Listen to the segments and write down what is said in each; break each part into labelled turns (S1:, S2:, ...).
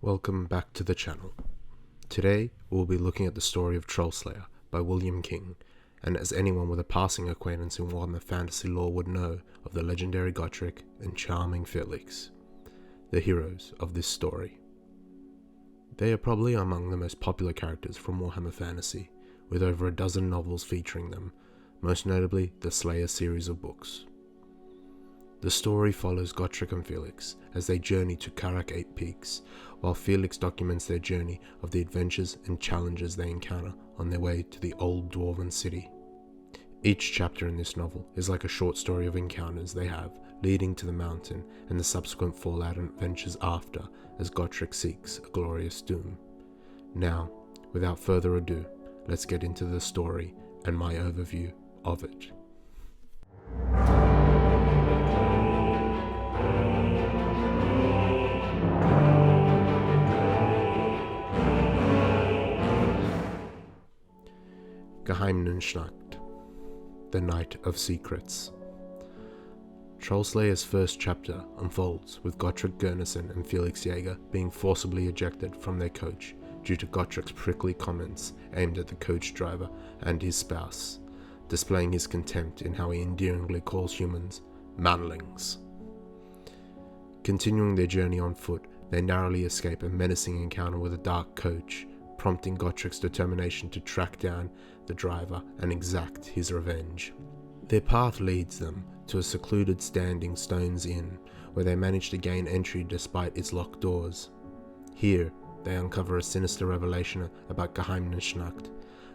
S1: Welcome back to the channel. Today we'll be looking at the story of Trollslayer by William King, and as anyone with a passing acquaintance in Warhammer fantasy lore would know of the legendary Gotrek and charming Felix, the heroes of this story. They are probably among the most popular characters from Warhammer Fantasy, with over a dozen novels featuring them, most notably the Slayer series of books. The story follows Gotrek and Felix as they journey to Karak 8 Peaks, while Felix documents their journey of the adventures and challenges they encounter on their way to the old dwarven city. Each chapter in this novel is like a short story of encounters they have leading to the mountain and the subsequent fallout and adventures after, as Gotrek seeks a glorious doom. Now, without further ado, let's get into the story and my overview of it. Geheimnisnacht, the Night of Secrets. Trollslayer's first chapter unfolds with Gotrek Gurnason and Felix Jaeger being forcibly ejected from their coach due to Gotrek's prickly comments aimed at the coach driver and his spouse, displaying his contempt in how he endearingly calls humans manlings. Continuing their journey on foot, they narrowly escape a menacing encounter with a dark coach, prompting Gotrek's determination to track down the driver and exact his revenge. Their path leads them to a secluded standing stone's inn, where they manage to gain entry despite its locked doors. Here, they uncover a sinister revelation about Geheimnisnacht,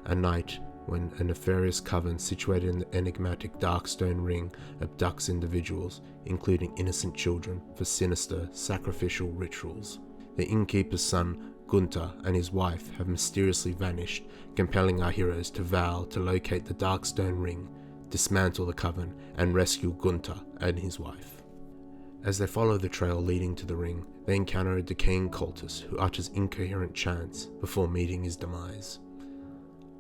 S1: a night when a nefarious coven situated in the enigmatic dark stone ring abducts individuals, including innocent children, for sinister sacrificial rituals. The innkeeper's son, Gunther, and his wife have mysteriously vanished, compelling our heroes to vow to locate the dark stone ring, dismantle the coven, and rescue Gunther and his wife. As they follow the trail leading to the ring, they encounter a decaying cultist who utters incoherent chants before meeting his demise.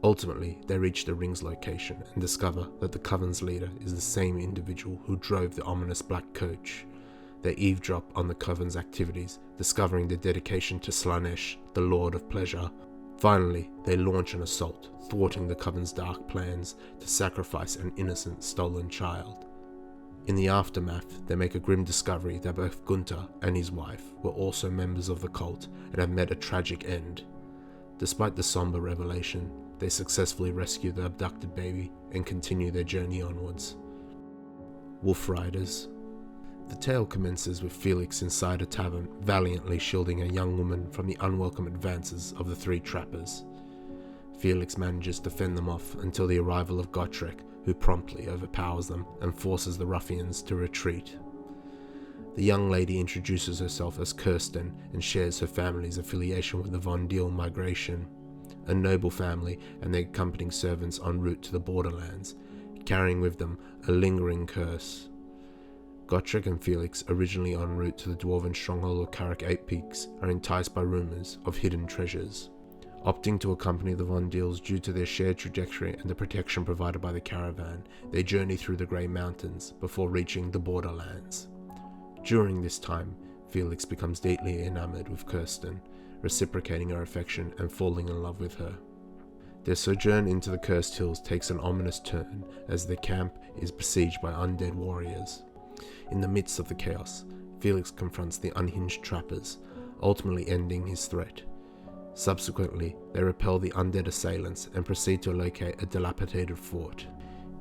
S1: Ultimately, they reach the ring's location and discover that the coven's leader is the same individual who drove the ominous black coach. They eavesdrop on the coven's activities, discovering their dedication to Slanesh, the Lord of Pleasure. Finally, they launch an assault, thwarting the coven's dark plans to sacrifice an innocent stolen child. In the aftermath, they make a grim discovery that both Gunther and his wife were also members of the cult and have met a tragic end. Despite the somber revelation, they successfully rescue the abducted baby and continue their journey onwards. Wolf Riders. The tale commences with Felix inside a tavern, valiantly shielding a young woman from the unwelcome advances of the three trappers. Felix manages to fend them off until the arrival of Gotrek, who promptly overpowers them and forces the ruffians to retreat. The young lady introduces herself as Kirsten and shares her family's affiliation with the Von Deal migration, a noble family and their accompanying servants en route to the borderlands, carrying with them a lingering curse. Gotrek and Felix, originally en route to the dwarven stronghold of Karak 8 Peaks, are enticed by rumours of hidden treasures. Opting to accompany the Von Deals due to their shared trajectory and the protection provided by the caravan, they journey through the Grey Mountains before reaching the borderlands. During this time, Felix becomes deeply enamoured with Kirsten, reciprocating her affection and falling in love with her. Their sojourn into the Cursed Hills takes an ominous turn as the camp is besieged by undead warriors. In the midst of the chaos, Felix confronts the unhinged trappers, ultimately ending his threat. Subsequently, they repel the undead assailants and proceed to locate a dilapidated fort.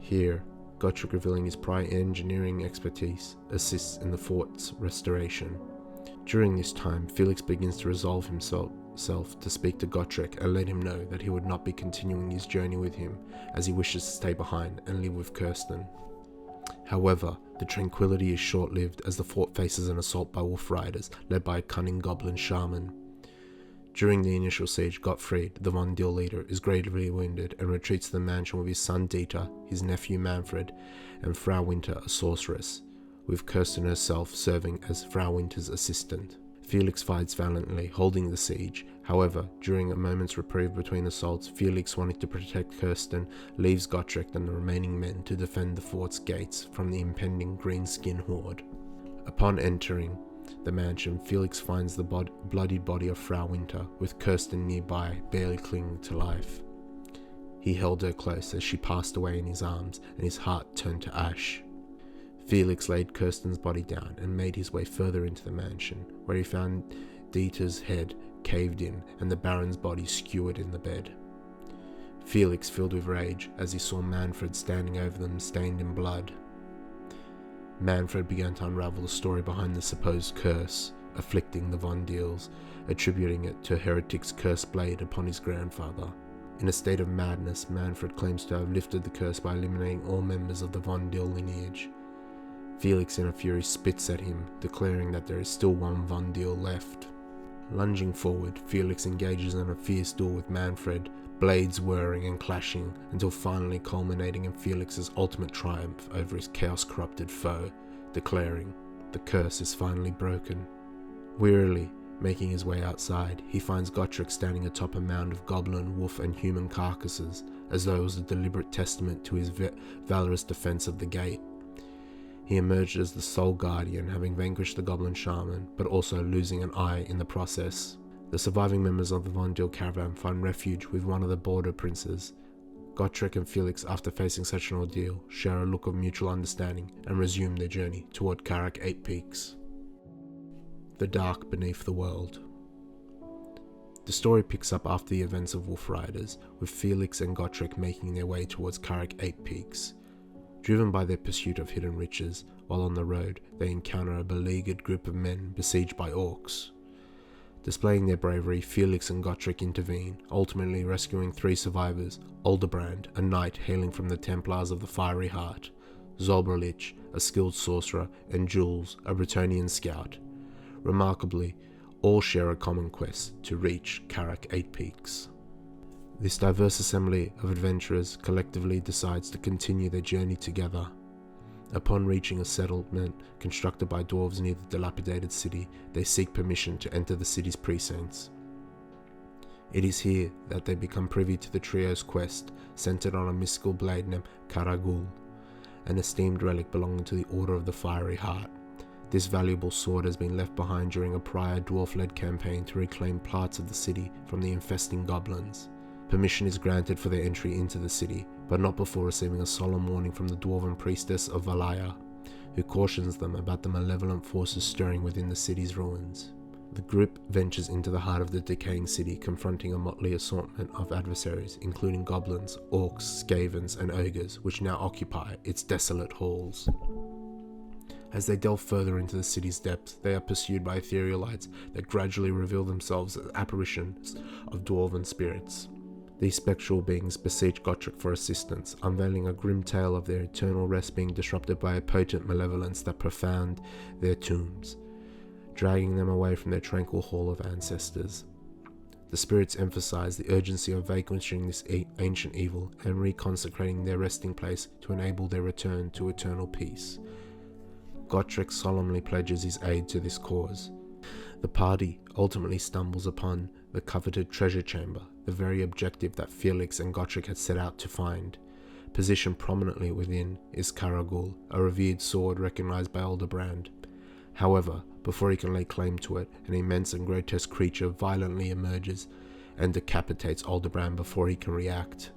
S1: Here, Gotrek, revealing his prior engineering expertise, assists in the fort's restoration. During this time, Felix begins to resolve himself to speak to Gotrek and let him know that he would not be continuing his journey with him, as he wishes to stay behind and live with Kirsten. However, the tranquility is short-lived as the fort faces an assault by wolf riders led by a cunning goblin shaman. During the initial siege, Gottfried, the Von Deal leader, is gravely wounded and retreats to the mansion with his son Dieter, his nephew Manfred, and Frau Winter, a sorceress, with Kirsten herself serving as Frau Winter's assistant. Felix fights valiantly, holding the siege. However, during a moment's reprieve between assaults, Felix, wanting to protect Kirsten, leaves Gotrek and the remaining men to defend the fort's gates from the impending greenskin horde. Upon entering, the mansion, Felix finds the bloodied body of Frau Winter, with Kirsten nearby, barely clinging to life. He held her close as she passed away in his arms, and his heart turned to ash. Felix laid Kirsten's body down and made his way further into the mansion, where he found Dieter's head caved in and the Baron's body skewered in the bed. Felix filled with rage as he saw Manfred standing over them, stained in blood. Manfred began to unravel the story behind the supposed curse afflicting the Von Deals, attributing it to a heretic's cursed blade upon his grandfather. In a state of madness, Manfred claims to have lifted the curse by eliminating all members of the Von Deal lineage. Felix in a fury spits at him, declaring that there is still one Von Deal left. Lunging forward, Felix engages in a fierce duel with Manfred, blades whirring and clashing, until finally culminating in Felix's ultimate triumph over his chaos-corrupted foe, declaring, "The curse is finally broken." Wearily making his way outside, he finds Gotrek standing atop a mound of goblin, wolf and human carcasses, as though it was a deliberate testament to his valorous defense of the gate. He emerged as the sole guardian, having vanquished the goblin shaman, but also losing an eye in the process. The surviving members of the Von Deal caravan find refuge with one of the border princes. Gotrek and Felix, after facing such an ordeal, share a look of mutual understanding and resume their journey toward Karak 8 Peaks. The Dark Beneath the World. The story picks up after the events of Wolf Riders, with Felix and Gotrek making their way towards Karak 8 Peaks. Driven by their pursuit of hidden riches, while on the road they encounter a beleaguered group of men besieged by orcs. Displaying their bravery, Felix and Gotrek intervene, ultimately rescuing 3 survivors: Aldebrand, a knight hailing from the Templars of the Fiery Heart, Zolberlich, a skilled sorcerer, and Jules, a Bretonnian scout. Remarkably, all share a common quest to reach Karak 8 Peaks. This diverse assembly of adventurers collectively decides to continue their journey together. Upon reaching a settlement constructed by dwarves near the dilapidated city, they seek permission to enter the city's precincts. It is here that they become privy to the trio's quest, centered on a mystical blade named Karagul, an esteemed relic belonging to the Order of the Fiery Heart. This valuable sword has been left behind during a prior dwarf-led campaign to reclaim parts of the city from the infesting goblins. Permission is granted for their entry into the city, but not before receiving a solemn warning from the dwarven priestess of Valaya, who cautions them about the malevolent forces stirring within the city's ruins. The group ventures into the heart of the decaying city, confronting a motley assortment of adversaries, including goblins, orcs, skavens, and ogres, which now occupy its desolate halls. As they delve further into the city's depths, they are pursued by ethereal lights that gradually reveal themselves as apparitions of dwarven spirits. These spectral beings beseech Gotrek for assistance, unveiling a grim tale of their eternal rest being disrupted by a potent malevolence that profound their tombs, dragging them away from their tranquil hall of ancestors. The spirits emphasize the urgency of vanquishing this ancient evil and reconsecrating their resting place to enable their return to eternal peace. Gotrek solemnly pledges his aid to this cause. The party ultimately stumbles upon the coveted treasure chamber, the very objective that Felix and Gotrek had set out to find. Positioned prominently within is Karagul, a revered sword recognized by Aldebrand. However, before he can lay claim to it, an immense and grotesque creature violently emerges and decapitates Aldebrand before he can react.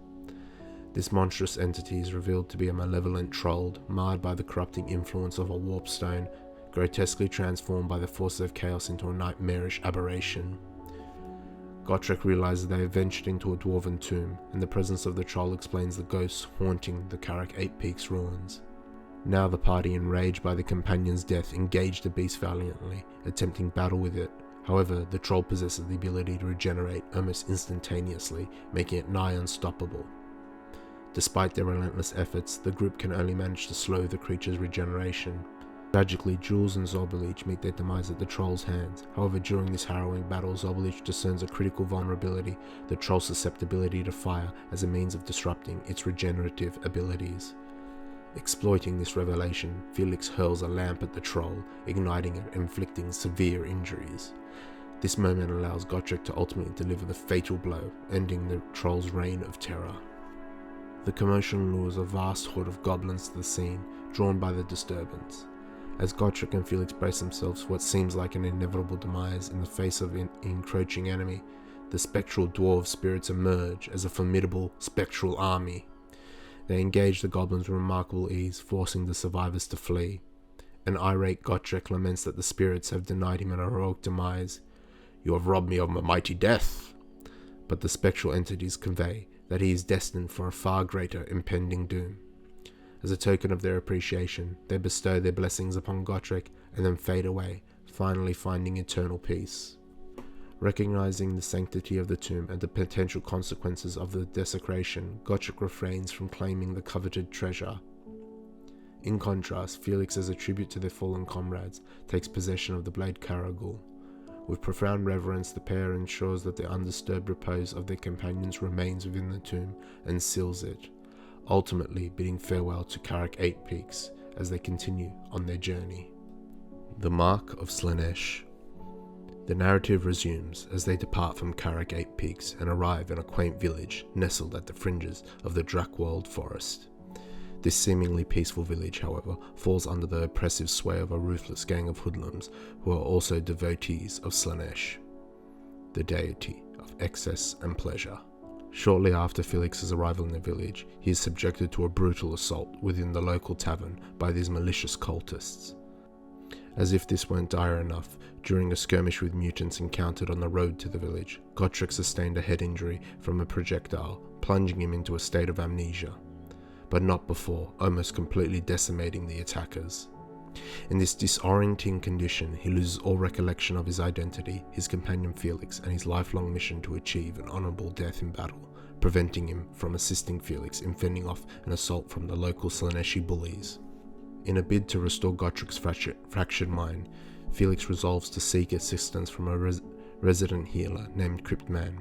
S1: This monstrous entity is revealed to be a malevolent troll, marred by the corrupting influence of a warp stone, grotesquely transformed by the forces of chaos into a nightmarish aberration. Gotrek realizes they have ventured into a dwarven tomb, and the presence of the troll explains the ghosts haunting the Karak 8 Peaks ruins. Now the party, enraged by the companion's death, engage the beast valiantly, attempting battle with it. However, the troll possesses the ability to regenerate almost instantaneously, making it nigh unstoppable. Despite their relentless efforts, the group can only manage to slow the creature's regeneration. Tragically, Jules and Zolberlich meet their demise at the troll's hands. However, during this harrowing battle, Zolberlich discerns a critical vulnerability: the troll's susceptibility to fire as a means of disrupting its regenerative abilities. Exploiting this revelation, Felix hurls a lamp at the troll, igniting it and inflicting severe injuries. This moment allows Gotrek to ultimately deliver the fatal blow, ending the troll's reign of terror. The commotion lures a vast horde of goblins to the scene, drawn by the disturbance. As Gotrek and Felix brace themselves for what seems like an inevitable demise in the face of an encroaching enemy, the spectral dwarf spirits emerge as a formidable spectral army. They engage the goblins with remarkable ease, forcing the survivors to flee. An irate Gotrek laments that the spirits have denied him an heroic demise. "You have robbed me of my mighty death!" But the spectral entities convey that he is destined for a far greater impending doom. As a token of their appreciation, they bestow their blessings upon Gotrek and then fade away, finally finding eternal peace. Recognizing the sanctity of the tomb and the potential consequences of the desecration, Gotrek refrains from claiming the coveted treasure. In contrast, Felix, as a tribute to their fallen comrades, takes possession of the blade Caragul. With profound reverence, the pair ensures that the undisturbed repose of their companions remains within the tomb and seals it, ultimately bidding farewell to Carrick 8 Peaks as they continue on their journey. The Mark of Slaanesh. The narrative resumes as they depart from Carrick 8 Peaks and arrive in a quaint village nestled at the fringes of the Drakwold forest. This seemingly peaceful village, however, falls under the oppressive sway of a ruthless gang of hoodlums who are also devotees of Slaanesh, the deity of excess and pleasure. Shortly after Felix's arrival in the village, he is subjected to a brutal assault within the local tavern by these malicious cultists. As if this weren't dire enough, during a skirmish with mutants encountered on the road to the village, Gotrek sustained a head injury from a projectile, plunging him into a state of amnesia, but not before almost completely decimating the attackers. In this disorienting condition, he loses all recollection of his identity, his companion Felix, and his lifelong mission to achieve an honourable death in battle, preventing him from assisting Felix in fending off an assault from the local Slaaneshi bullies. In a bid to restore Gotrek's fractured mind, Felix resolves to seek assistance from a resident healer named Cryptman.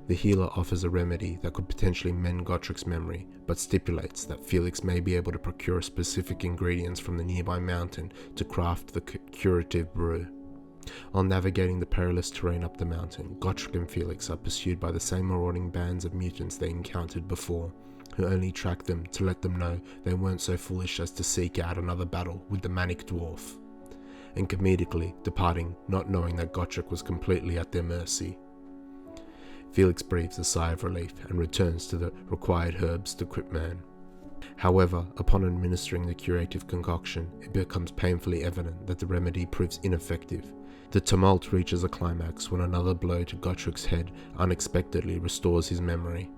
S1: The healer offers a remedy that could potentially mend Gotrek's memory, but stipulates that Felix may be able to procure specific ingredients from the nearby mountain to craft the curative brew. While navigating the perilous terrain up the mountain, Gotrek and Felix are pursued by the same marauding bands of mutants they encountered before, who only tracked them to let them know they weren't so foolish as to seek out another battle with the manic dwarf, and comedically departing not knowing that Gotrek was completely at their mercy. Felix breathes a sigh of relief and returns to the required herbs to Cryptman. However, upon administering the curative concoction, it becomes painfully evident that the remedy proves ineffective. The tumult reaches a climax when another blow to Gotrek's head unexpectedly restores his memory.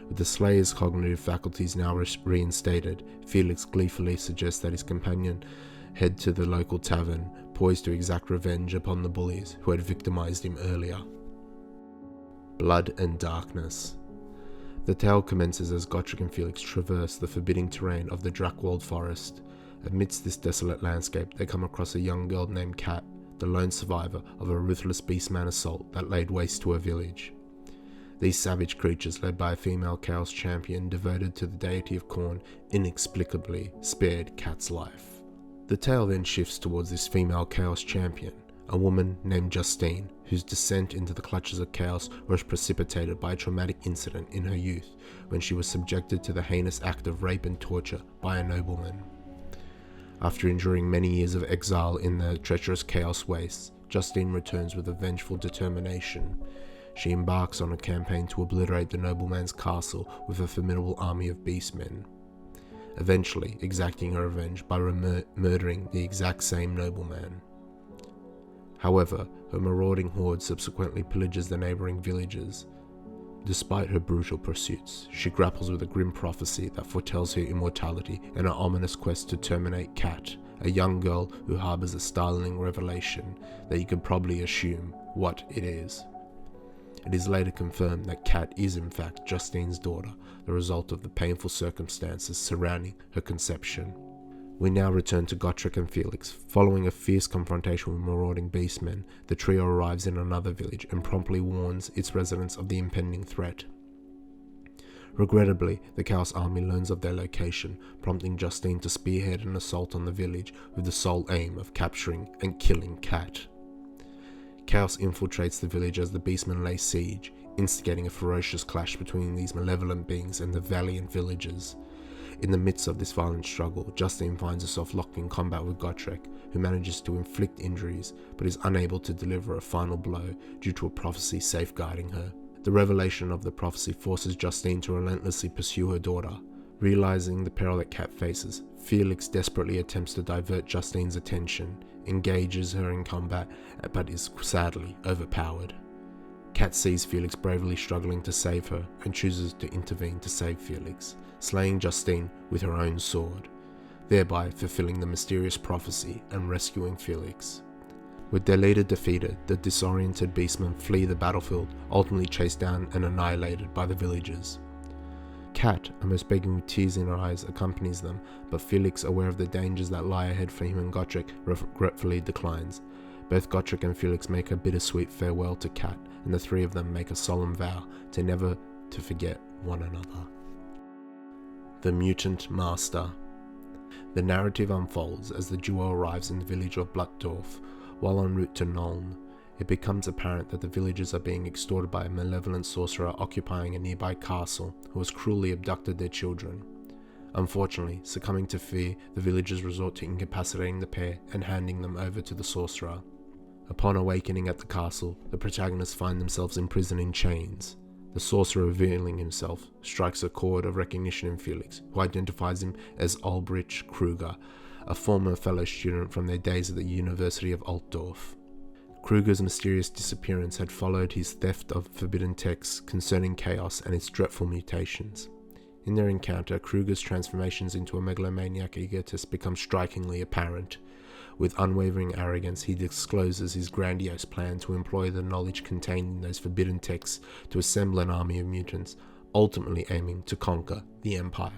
S1: With the Slayer's cognitive faculties now reinstated, Felix gleefully suggests that his companion head to the local tavern, poised to exact revenge upon the bullies who had victimized him earlier. Blood and Darkness. The tale commences as Gotrek and Felix traverse the forbidding terrain of the Drakwold forest. Amidst this desolate landscape, they come across a young girl named Kat, the lone survivor of a ruthless beastman assault that laid waste to a village. These savage creatures, led by a female Chaos champion devoted to the deity of Khorne, inexplicably spared Kat's life. The tale then shifts towards this female Chaos champion, a woman named Justine, whose descent into the clutches of Chaos was precipitated by a traumatic incident in her youth when she was subjected to the heinous act of rape and torture by a nobleman. After enduring many years of exile in the treacherous Chaos wastes, Justine returns with a vengeful determination. She embarks on a campaign to obliterate the nobleman's castle with a formidable army of beastmen, eventually exacting her revenge by murdering the exact same nobleman. However, her marauding horde subsequently pillages the neighbouring villages. Despite her brutal pursuits, she grapples with a grim prophecy that foretells her immortality and an ominous quest to terminate Kat, a young girl who harbours a startling revelation that you could probably assume what it is. It is later confirmed that Kat is in fact Justine's daughter, the result of the painful circumstances surrounding her conception. We now return to Gotrek and Felix. Following a fierce confrontation with marauding beastmen, the trio arrives in another village and promptly warns its residents of the impending threat. Regrettably, the Chaos army learns of their location, prompting Justine to spearhead an assault on the village with the sole aim of capturing and killing Kat. Chaos infiltrates the village as the beastmen lay siege, instigating a ferocious clash between these malevolent beings and the valiant villagers. In the midst of this violent struggle, Justine finds herself locked in combat with Gotrek, who manages to inflict injuries but is unable to deliver a final blow due to a prophecy safeguarding her. The revelation of the prophecy forces Justine to relentlessly pursue her daughter. Realizing the peril that Kat faces, Felix desperately attempts to divert Justine's attention, engages her in combat, but is sadly overpowered. Kat sees Felix bravely struggling to save her and chooses to intervene to save Felix, slaying Justine with her own sword, thereby fulfilling the mysterious prophecy and rescuing Felix. With their leader defeated, the disoriented beastmen flee the battlefield, ultimately chased down and annihilated by the villagers. Kat, almost begging with tears in her eyes, accompanies them, but Felix, aware of the dangers that lie ahead for him and Gotrek, regretfully declines. Both Gotrek and Felix make a bittersweet farewell to Kat, and the three of them make a solemn vow to never to forget one another. The Mutant Master. The narrative unfolds as the duo arrives in the village of Blutdorf. While en route to Nuln, it becomes apparent that the villagers are being extorted by a malevolent sorcerer occupying a nearby castle who has cruelly abducted their children. Unfortunately, succumbing to fear, the villagers resort to incapacitating the pair and handing them over to the sorcerer. Upon awakening at the castle, the protagonists find themselves imprisoned in chains. The sorcerer, revealing himself, strikes a chord of recognition in Felix, who identifies him as Ulbrich Kruger, a former fellow student from their days at the University of Altdorf. Kruger's mysterious disappearance had followed his theft of forbidden texts concerning chaos and its dreadful mutations. In their encounter, Kruger's transformations into a megalomaniac egotist become strikingly apparent. With unwavering arrogance, he discloses his grandiose plan to employ the knowledge contained in those forbidden texts to assemble an army of mutants, ultimately aiming to conquer the Empire.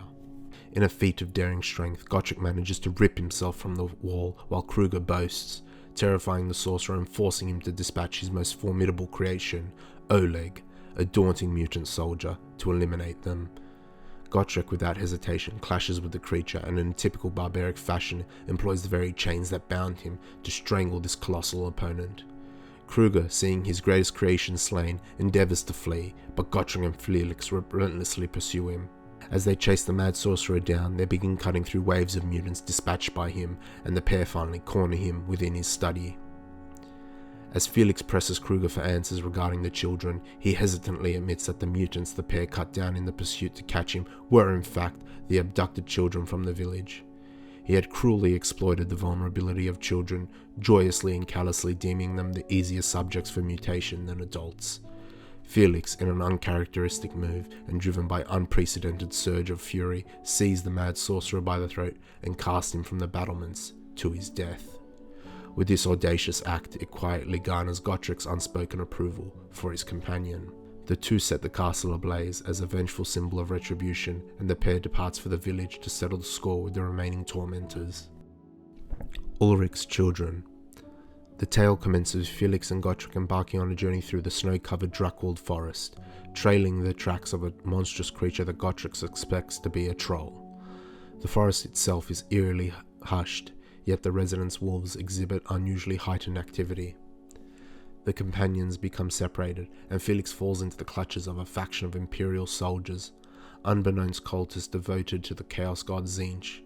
S1: In a feat of daring strength, Gotrek manages to rip himself from the wall while Kruger boasts, terrifying the sorcerer and forcing him to dispatch his most formidable creation, Oleg, a daunting mutant soldier, to eliminate them. Gotrek, without hesitation, clashes with the creature and in a typical barbaric fashion employs the very chains that bound him to strangle this colossal opponent. Kruger, seeing his greatest creation slain, endeavours to flee, but Gotrek and Felix relentlessly pursue him. As they chase the mad sorcerer down, they begin cutting through waves of mutants dispatched by him, and the pair finally corner him within his study. As Felix presses Kruger for answers regarding the children, he hesitantly admits that the mutants the pair cut down in the pursuit to catch him were in fact the abducted children from the village. He had cruelly exploited the vulnerability of children, joyously and callously deeming them the easier subjects for mutation than adults. Felix, in an uncharacteristic move and driven by unprecedented surge of fury, seized the mad sorcerer by the throat and cast him from the battlements to his death. With this audacious act, it quietly garners Gotrek's unspoken approval for his companion. The two set the castle ablaze as a vengeful symbol of retribution, and the pair departs for the village to settle the score with the remaining tormentors. Ulrich's children. The tale commences with Felix and Gotrek embarking on a journey through the snow-covered Dracwald forest, trailing the tracks of a monstrous creature that Gotrek suspects to be a troll. The forest itself is eerily hushed, yet the residents' wolves exhibit unusually heightened activity. The companions become separated, and Felix falls into the clutches of a faction of Imperial soldiers, unbeknownst cultists devoted to the chaos god Tzeentch.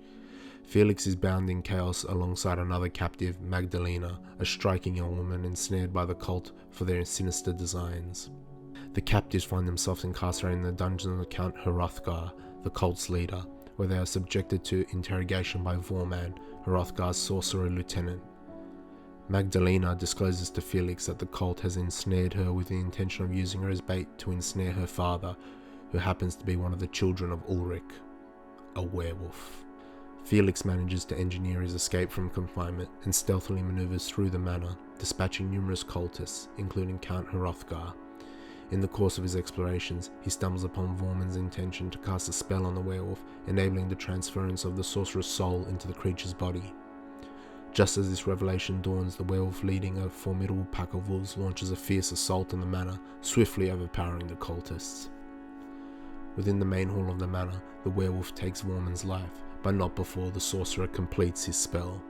S1: Felix is bound in chaos alongside another captive, Magdalena, a striking young woman ensnared by the cult for their sinister designs. The captives find themselves incarcerated in the dungeon of Count Hrothgar, the cult's leader, where they are subjected to interrogation by Vorman, Hrothgar's sorcerer lieutenant. Magdalena discloses to Felix that the cult has ensnared her with the intention of using her as bait to ensnare her father, who happens to be one of the children of Ulrich, a werewolf. Felix manages to engineer his escape from confinement and stealthily maneuvers through the manor, dispatching numerous cultists, including Count Hrothgar. In the course of his explorations, he stumbles upon Vorman's intention to cast a spell on the werewolf, enabling the transference of the sorcerer's soul into the creature's body. Just as this revelation dawns, the werewolf, leading a formidable pack of wolves, launches a fierce assault on the manor, swiftly overpowering the cultists. Within the main hall of the manor, the werewolf takes Vorman's life, but not before the sorcerer completes his spell.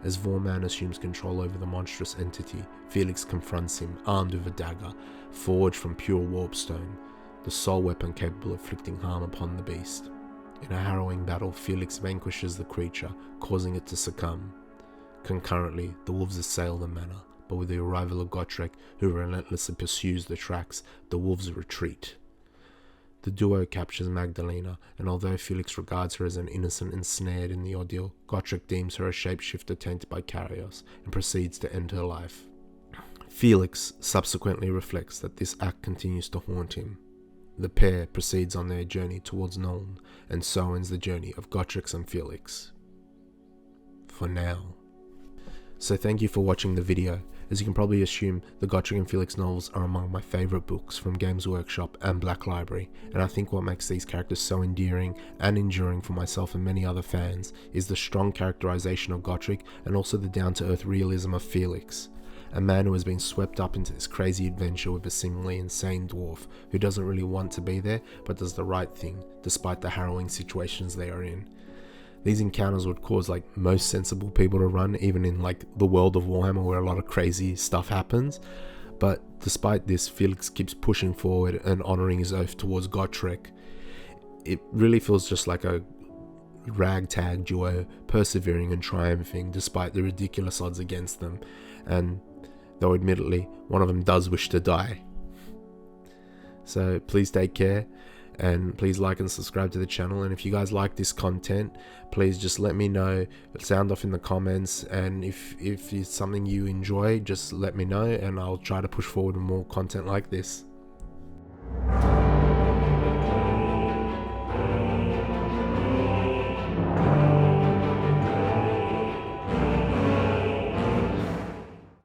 S1: As Vorman assumes control over the monstrous entity, Felix confronts him, armed with a dagger, forged from pure warpstone, the sole weapon capable of inflicting harm upon the beast. In a harrowing battle, Felix vanquishes the creature, causing it to succumb. Concurrently, the wolves assail the manor, but with the arrival of Gotrek, who relentlessly pursues the tracks, the wolves retreat. The duo captures Magdalena, and although Felix regards her as an innocent ensnared in the ordeal, Gotrek deems her a shapeshifter tainted by Chaos and proceeds to end her life. Felix subsequently reflects that this act continues to haunt him. The pair proceeds on their journey towards Nuln, and so ends the journey of Gotrek and Felix. For now. So thank you for watching the video. As you can probably assume, the Gotrek and Felix novels are among my favourite books from Games Workshop and Black Library, and I think what makes these characters so endearing and enduring for myself and many other fans is the strong characterization of Gotrek and also the down-to-earth realism of Felix, a man who has been swept up into this crazy adventure with a seemingly insane dwarf who doesn't really want to be there but does the right thing despite the harrowing situations they are in. These encounters would cause like most sensible people to run, even in like the world of Warhammer where a lot of crazy stuff happens. But despite this, Felix keeps pushing forward and honouring his oath towards Gotrek. It really feels just like a ragtag duo persevering and triumphing despite the ridiculous odds against them, and though admittedly one of them does wish to die. So please take care. And please like and subscribe to the channel, and if you guys like this content, please just let me know, sound off in the comments, and if it's something you enjoy, just let me know and I'll try to push forward with more content like this.